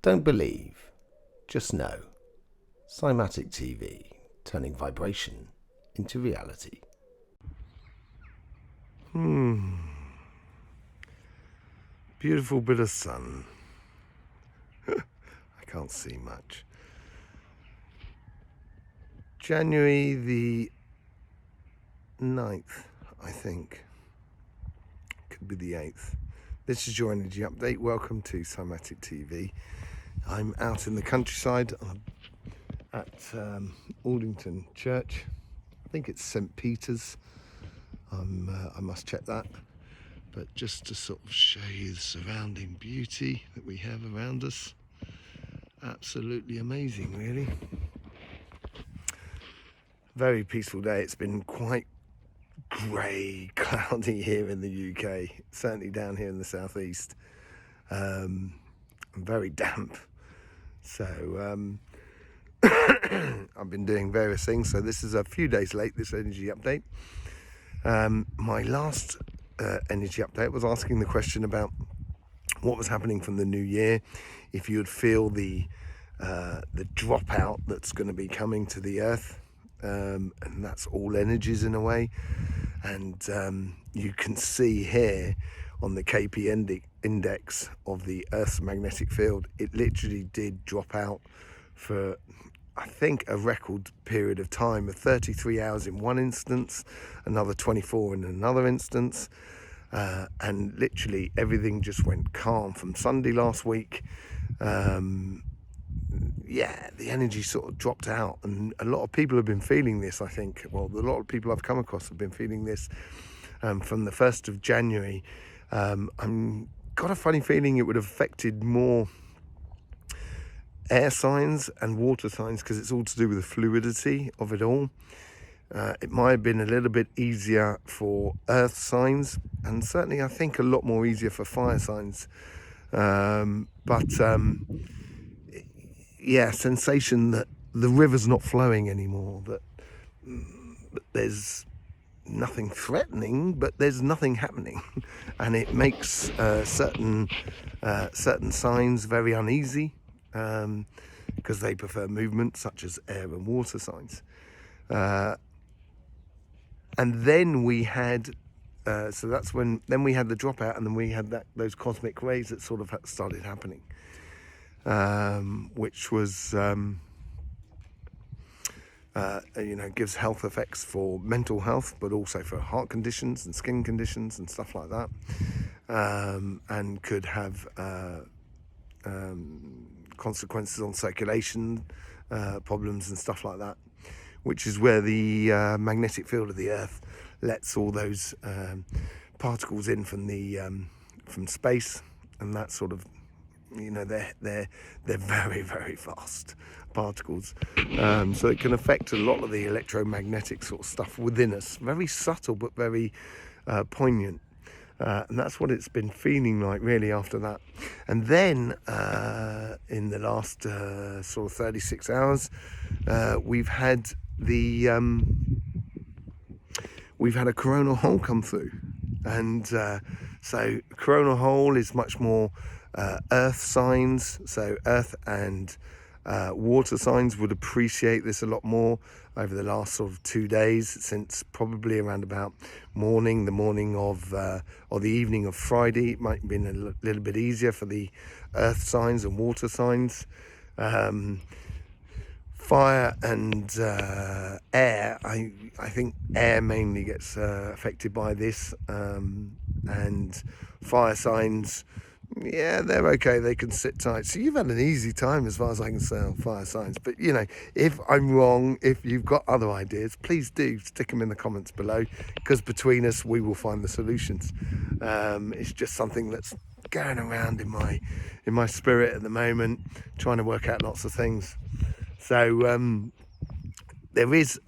Don't believe, just know. Cymatic TV, turning vibration into reality. Beautiful bit of sun. I can't see much. January the 9th, I think. Could be the 8th. This is your energy update. Welcome to Cymatic TV. I'm out in the countryside at Aldington Church. I think it's St. Peter's. I must check that. But just to sort of show you the surrounding beauty that we have around us. Absolutely amazing, really. Very peaceful day. It's been quite grey, cloudy here in the UK, certainly down here in the southeast. Very damp. So I've been doing various things. So this is a few days late, this energy update. My last energy update was asking the question about what was happening from the new year, if you would feel the dropout that's going to be coming to the earth, and that's all energies in a way. And you can see here on the KP index of the Earth's magnetic field, it literally did drop out for, I think, a record period of time of 33 hours in one instance, another 24 in another instance, and literally everything just went calm from Sunday last week. Yeah, the energy sort of dropped out, and a lot of people have been feeling this, I think. Well, a lot of people I've come across have been feeling this from the 1st of January. I've got a funny feeling it would have affected more air signs and water signs because it's all to do with the fluidity of it all. It might have been a little bit easier for earth signs, and certainly I think a lot more easier for fire signs. Yeah, sensation that the river's not flowing anymore, that there's nothing threatening, but there's nothing happening, and it makes certain signs very uneasy because they prefer movement, such as air and water signs. And then we had so that's when then we had the dropout, and then we had those cosmic rays that sort of started happening. Which was, gives health effects for mental health, but also for heart conditions and skin conditions and stuff like that, and could have consequences on circulation problems and stuff like that, which is where the magnetic field of the Earth lets all those particles in from space, and that sort of, they're very, very fast particles, so it can affect a lot of the electromagnetic sort of stuff within us. Very subtle, but very poignant, and that's what it's been feeling like really after that. And then in the last sort of 36 hours, we've had a coronal hole come through, and so coronal hole is much more earth signs, so earth and water signs would appreciate this a lot more over the last sort of 2 days, since probably around about the morning of or the evening of Friday. It might have been a little bit easier for the earth signs and water signs. Fire and air, I think air mainly gets affected by this, and fire signs, yeah, they're okay, they can sit tight. So you've had an easy time as far as I can say on fire signs. But if I'm wrong, if you've got other ideas, please do stick them in the comments below, because between us we will find the solutions. It's just something that's going around in my spirit at the moment, trying to work out lots of things. So there is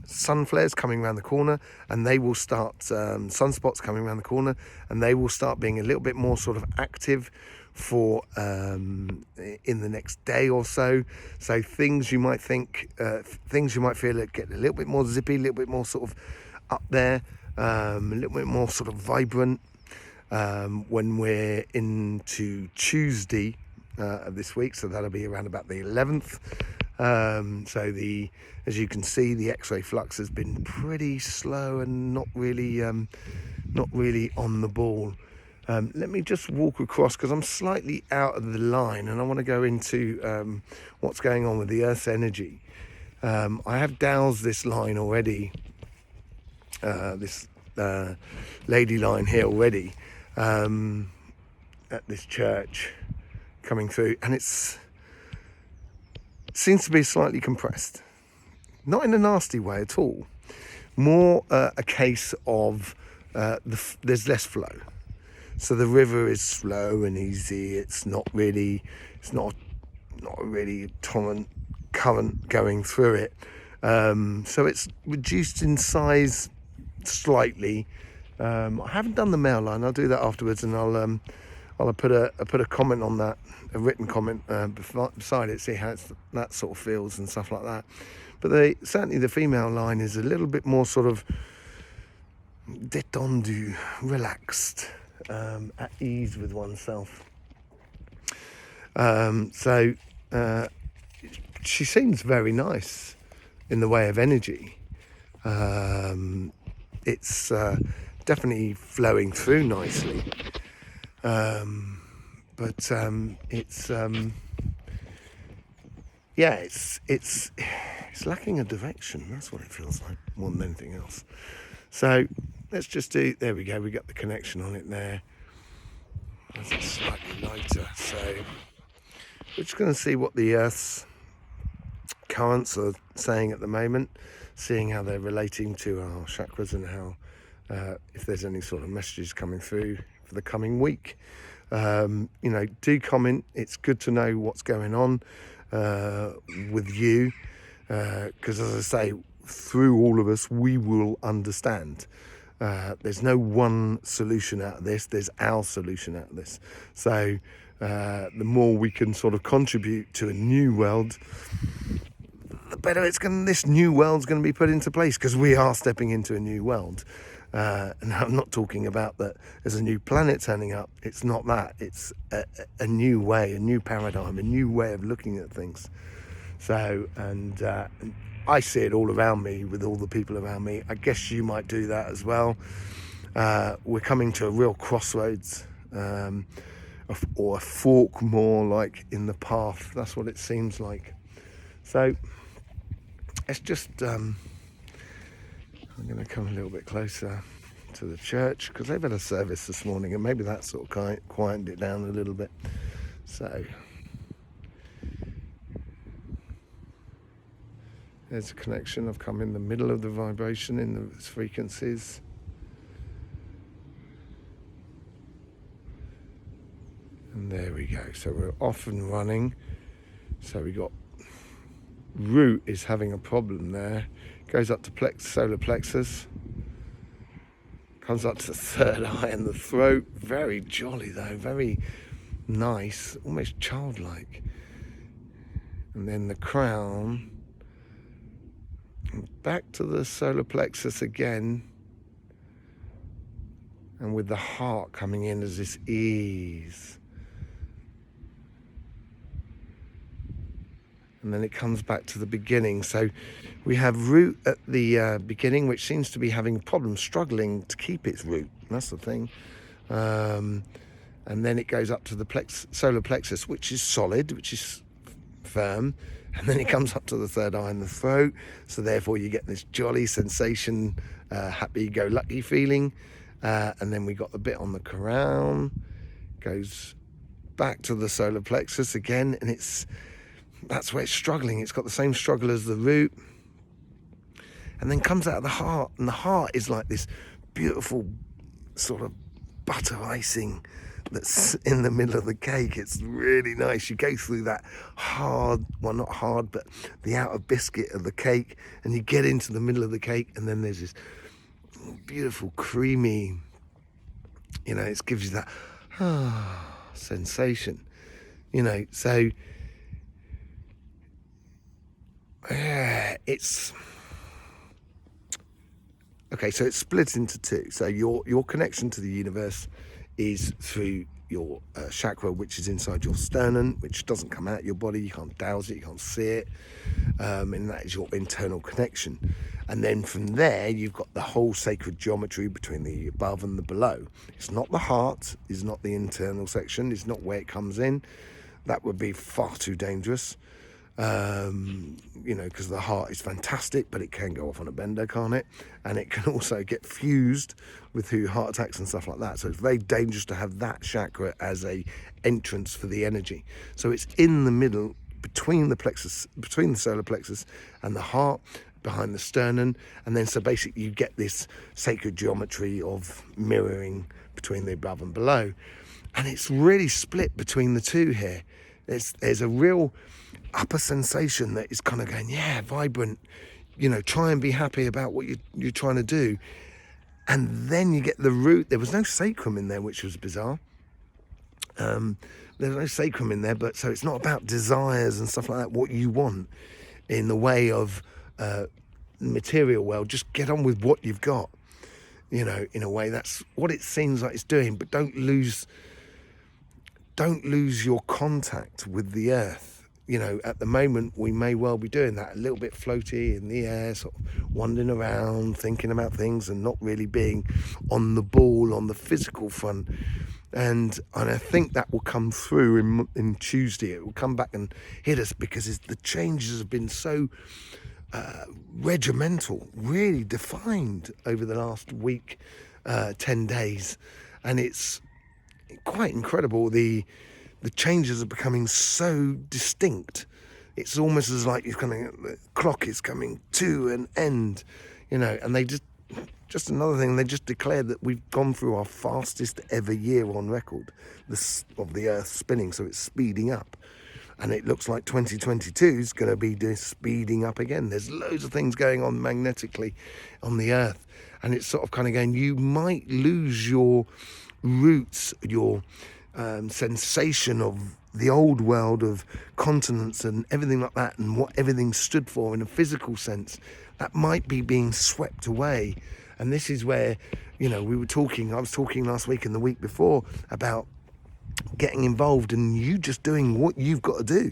sun flares coming around the corner, and they will start, sunspots coming around the corner, and they will start being a little bit more sort of active for in the next day or so. So things you might think, things you might feel that get a little bit more zippy, a little bit more sort of up there, a little bit more sort of vibrant when we're into Tuesday. of this week, so that'll be around about the 11th. So as you can see, the X-ray flux has been pretty slow and not really on the ball. Let me just walk across, because I'm slightly out of the line and I want to go into what's going on with the Earth's energy. I have dowsed this line already, this lady line here already, at this church coming through, and it seems to be slightly compressed. Not in a nasty way at all. More a case of there's less flow. So the river is slow and easy. It's not a really torrent current going through it. So it's reduced in size slightly. I haven't done the mail line. I'll do that afterwards, and I'll put a comment on that, a written comment beside it, see how that sort of feels and stuff like that. But certainly the female line is a little bit more sort of détendu, relaxed, at ease with oneself. So she seems very nice in the way of energy. It's definitely flowing through nicely. But it's lacking a direction. That's what it feels like more than anything else. So let's just there we go, we got the connection on it there. It's slightly lighter, so we're just going to see what the Earth's currents are saying at the moment, seeing how they're relating to our chakras, and how if there's any sort of messages coming through for the coming week. Do comment. It's good to know what's going on with you, because as I say, through all of us we will understand. There's no one solution out of this, there's our solution out of this. So the more we can sort of contribute to a new world, the better this new world's going to be put into place, because we are stepping into a new world. And I'm not talking about that there's a new planet turning up. It's not that. It's a new way, a new paradigm, a new way of looking at things. So, and I see it all around me with all the people around me. I guess you might do that as well. We're coming to a real crossroads, or a fork more like in the path. That's what it seems like. So it's just... I'm going to come a little bit closer to the church, because they've had a service this morning, and maybe that sort of quietened it down a little bit. So there's a connection. I've come in the middle of the vibration in the frequencies. And there we go. So we're off and running. So we got root is having a problem there. Goes up to solar plexus, comes up to the third eye and the throat. Very jolly though, very nice, almost childlike. And then the crown, and back to the solar plexus again, and with the heart coming in as this ease. And then it comes back to the beginning. So we have root at the beginning, which seems to be having problems, struggling to keep its root. That's the thing. And then it goes up to the solar plexus, which is solid, which is firm. And then it comes up to the third eye and the throat. So therefore you get this jolly sensation, happy-go-lucky feeling. And then we got the bit on the crown, goes back to the solar plexus again, and that's where it's struggling. It's got the same struggle as the root, and then comes out of the heart, and the heart is like this beautiful sort of butter icing that's in the middle of the cake. It's really nice. You go through that not hard, but the outer biscuit of the cake, and you get into the middle of the cake, and then there's this beautiful creamy, it gives you that sensation, so it's okay. So it's split into two. So your connection to the universe is through your chakra, which is inside your sternum, which doesn't come out your body. You can't douse it, you can't see it, and that is your internal connection. And then from there, you've got the whole sacred geometry between the above and the below. It's not the heart, it's not the internal section, it's not where it comes in. That would be far too dangerous. Because the heart is fantastic, but it can go off on a bender, can't it? And it can also get fused with heart attacks and stuff like that. So it's very dangerous to have that chakra as a entrance for the energy. So it's in the middle, between the solar plexus and the heart, behind the sternum. And then so basically you get this sacred geometry of mirroring between the above and below. And it's really split between the two here. There's a real upper sensation that is kind of going, yeah, vibrant, try and be happy about what you're trying to do. And then you get the root. There was no sacrum in there, which was bizarre. There's no sacrum in there, but so it's not about desires and stuff like that, what you want in the way of material world. Just get on with what you've got, in a way. That's what it seems like it's doing, but don't lose your contact with the earth. At the moment, we may well be doing that, a little bit floaty in the air, sort of wandering around, thinking about things and not really being on the ball, on the physical front. And I think that will come through in Tuesday. It will come back and hit us because the changes have been so regimental, really defined over the last week, 10 days. And it's quite incredible. The changes are becoming so distinct. It's almost as like the clock is coming to an end, and they just another thing, they just declared that we've gone through our fastest ever year on record of the earth spinning, so it's speeding up. And it looks like 2022 is going to be speeding up again. There's loads of things going on magnetically on the earth, and it's sort of kind of going, you might lose your roots, your sensation of the old world of continents and everything like that, and what everything stood for in a physical sense. That might be being swept away. And this is where, I was talking last week and the week before about getting involved and you just doing what you've got to do.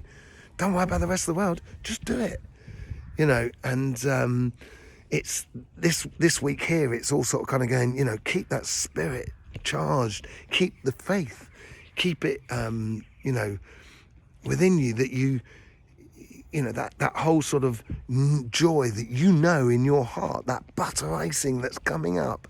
Don't worry about the rest of the world, just do it. And it's this week here, it's all sort of kind of going, keep that spirit charged, keep the faith, keep it within you, that that whole sort of joy that in your heart, that butter icing that's coming up,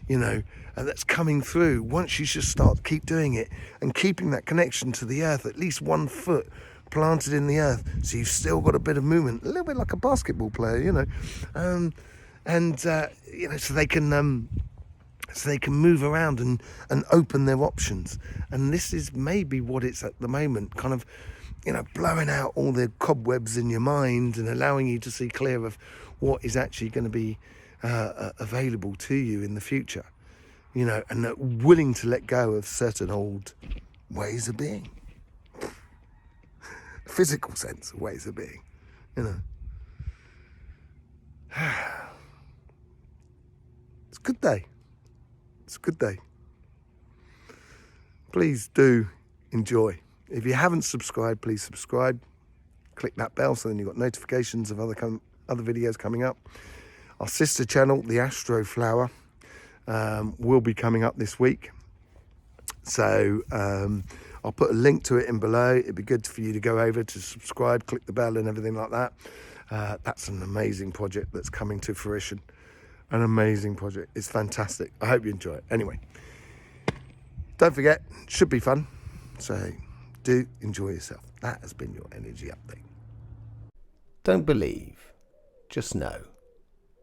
and that's coming through. Once you just keep doing it and keeping that connection to the earth, at least 1 foot planted in the earth, so you've still got a bit of movement, a little bit like a basketball player, so they can move around and open their options. And this is maybe what it's at the moment, kind of, blowing out all the cobwebs in your mind and allowing you to see clear of what is actually going to be available to you in the future, and willing to let go of certain old ways of being, physical sense of ways of being, It's a good day. It's a good day. Please do enjoy. If you haven't subscribed, please subscribe. Click that bell so then you've got notifications of other videos coming up. Our sister channel, The Astro Flower, will be coming up this week. So I'll put a link to it in below. It'd be good for you to go over to subscribe, click the bell and everything like that. That's an amazing project that's coming to fruition. An amazing project. It's fantastic. I hope you enjoy it. Anyway, don't forget, it should be fun. So do enjoy yourself. That has been your energy update. Don't believe, just know.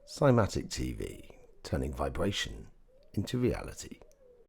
Cymatic TV, turning vibration into reality.